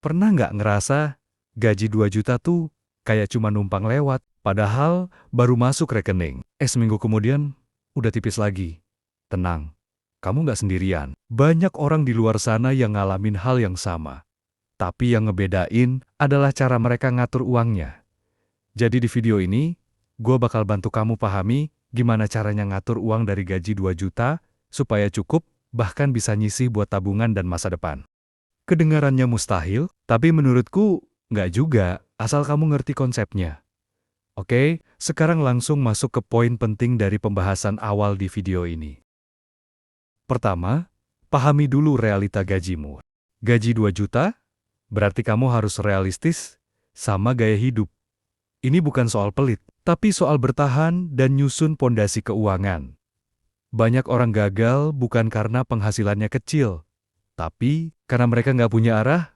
Pernah nggak ngerasa gaji 2 juta tuh kayak cuma numpang lewat, padahal baru masuk rekening. Seminggu kemudian, udah tipis lagi. Tenang, kamu nggak sendirian. Banyak orang di luar sana yang ngalamin hal yang sama. Tapi yang ngebedain adalah cara mereka ngatur uangnya. Jadi di video ini, gue bakal bantu kamu pahami gimana caranya ngatur uang dari gaji 2 juta supaya cukup, bahkan bisa nyisih buat tabungan dan masa depan. Kedengarannya mustahil, tapi menurutku nggak juga, asal kamu ngerti konsepnya. Oke, sekarang langsung masuk ke poin penting dari pembahasan awal di video ini. Pertama, pahami dulu realita gajimu. Gaji 2 juta, berarti kamu harus realistis sama gaya hidup. Ini bukan soal pelit, tapi soal bertahan dan nyusun pondasi keuangan. Banyak orang gagal bukan karena penghasilannya kecil, tapi karena mereka nggak punya arah,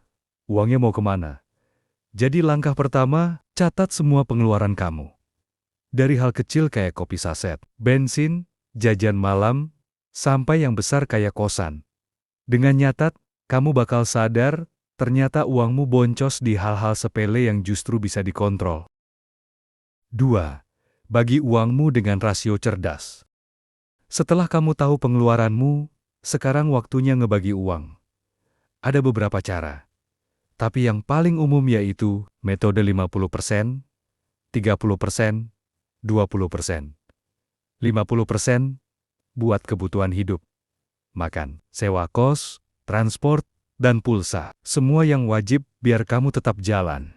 uangnya mau kemana. Jadi langkah pertama, catat semua pengeluaran kamu. Dari hal kecil kayak kopi saset, bensin, jajan malam, sampai yang besar kayak kosan. Dengan nyatat, kamu bakal sadar ternyata uangmu boncos di hal-hal sepele yang justru bisa dikontrol. 2. Bagi uangmu dengan rasio cerdas. Setelah kamu tahu pengeluaranmu, sekarang waktunya ngebagi uang. Ada beberapa cara, tapi yang paling umum yaitu metode 50%, 30%, 20%. 50% buat kebutuhan hidup, makan, sewa kos, transport, dan pulsa. Semua yang wajib biar kamu tetap jalan.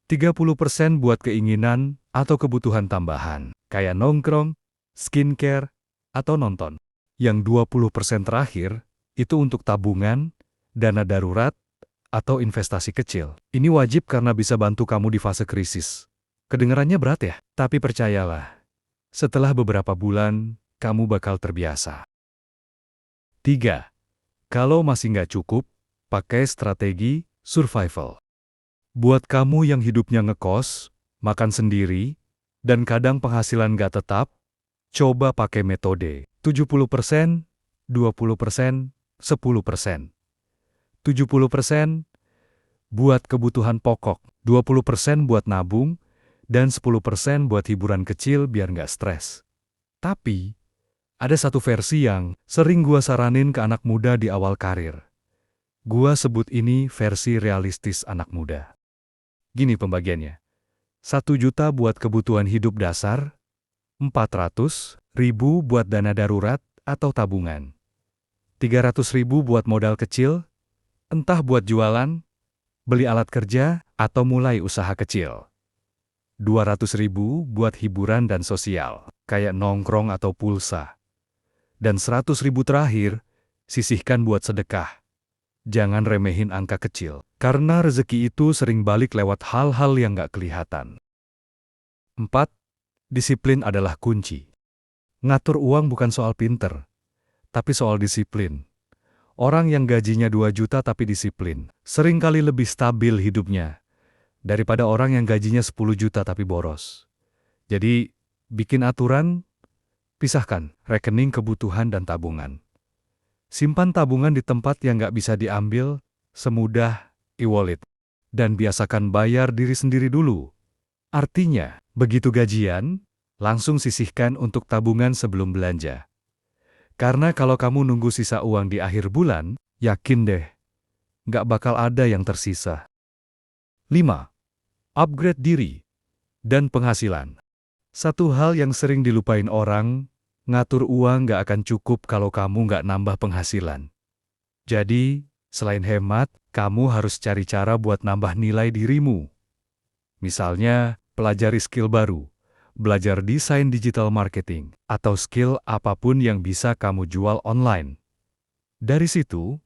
30% buat keinginan atau kebutuhan tambahan, kayak nongkrong, skincare, atau nonton. Yang 20% terakhir, itu untuk tabungan, dana darurat, atau investasi kecil. Ini wajib karena bisa bantu kamu di fase krisis. Kedengarannya berat ya? Tapi percayalah, setelah beberapa bulan, kamu bakal terbiasa. 3. Kalau masih nggak cukup, pakai strategi survival. Buat kamu yang hidupnya ngekos, makan sendiri, dan kadang penghasilan nggak tetap, coba pakai metode 70%, 20%, 10%. 70% buat kebutuhan pokok, 20% buat nabung, dan 10% buat hiburan kecil biar nggak stres. Tapi, ada satu versi yang sering gua saranin ke anak muda di awal karir. Gua sebut ini versi realistis anak muda. Gini pembagiannya. 1 juta buat kebutuhan hidup dasar, 400.000 buat dana darurat atau tabungan, 300.000 buat modal kecil, entah buat jualan, beli alat kerja, atau mulai usaha kecil. 200.000 buat hiburan dan sosial, kayak nongkrong atau pulsa. Dan 100.000 terakhir, sisihkan buat sedekah. Jangan remehin angka kecil, karena rezeki itu sering balik lewat hal-hal yang nggak kelihatan. 4. Disiplin adalah kunci. Ngatur uang bukan soal pinter, tapi soal disiplin. Orang yang gajinya 2 juta tapi disiplin, seringkali lebih stabil hidupnya daripada orang yang gajinya 10 juta tapi boros. Jadi, bikin aturan, pisahkan rekening kebutuhan dan tabungan. Simpan tabungan di tempat yang nggak bisa diambil, semudah e-wallet. Dan biasakan bayar diri sendiri dulu. Artinya, begitu gajian, langsung sisihkan untuk tabungan sebelum belanja. Karena kalau kamu nunggu sisa uang di akhir bulan, yakin deh, nggak bakal ada yang tersisa. 5. Upgrade diri dan penghasilan. Satu hal yang sering dilupain orang, ngatur uang nggak akan cukup kalau kamu nggak nambah penghasilan. Jadi, selain hemat, kamu harus cari cara buat nambah nilai dirimu. Misalnya, pelajari skill baru, belajar desain digital marketing, atau skill apapun yang bisa kamu jual online. Dari situ,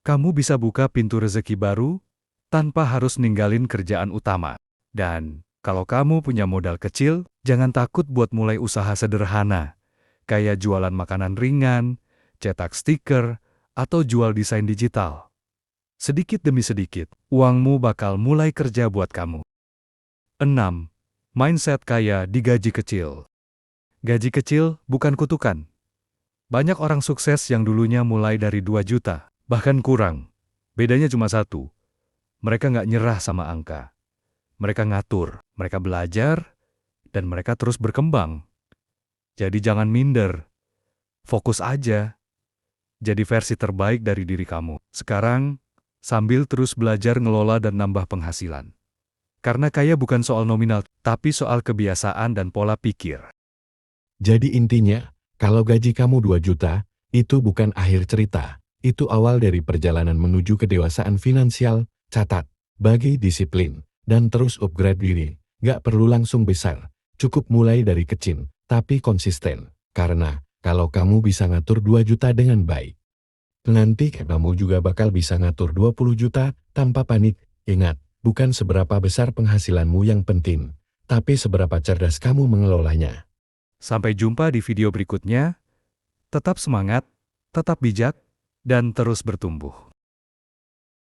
kamu bisa buka pintu rezeki baru tanpa harus ninggalin kerjaan utama. Dan, kalau kamu punya modal kecil, jangan takut buat mulai usaha sederhana, kayak jualan makanan ringan, cetak stiker, atau jual desain digital. Sedikit demi sedikit, uangmu bakal mulai kerja buat kamu. 6. Mindset kaya di gaji kecil. Gaji kecil bukan kutukan. Banyak orang sukses yang dulunya mulai dari 2 juta, bahkan kurang. Bedanya cuma satu. Mereka nggak nyerah sama angka. Mereka ngatur, mereka belajar, dan mereka terus berkembang. Jadi jangan minder. Fokus aja. Jadi versi terbaik dari diri kamu. Sekarang, sambil terus belajar ngelola dan nambah penghasilan. Karena kaya bukan soal nominal, tapi soal kebiasaan dan pola pikir. Jadi intinya, kalau gaji kamu 2 juta, itu bukan akhir cerita. Itu awal dari perjalanan menuju kedewasaan finansial. Catat, bagi disiplin, dan terus upgrade diri. Nggak perlu langsung besar, cukup mulai dari kecil, tapi konsisten. Karena, kalau kamu bisa ngatur 2 juta dengan baik, nanti kamu juga bakal bisa ngatur 20 juta tanpa panik. Ingat, bukan seberapa besar penghasilanmu yang penting, tapi seberapa cerdas kamu mengelolanya. Sampai jumpa di video berikutnya. Tetap semangat, tetap bijak, dan terus bertumbuh.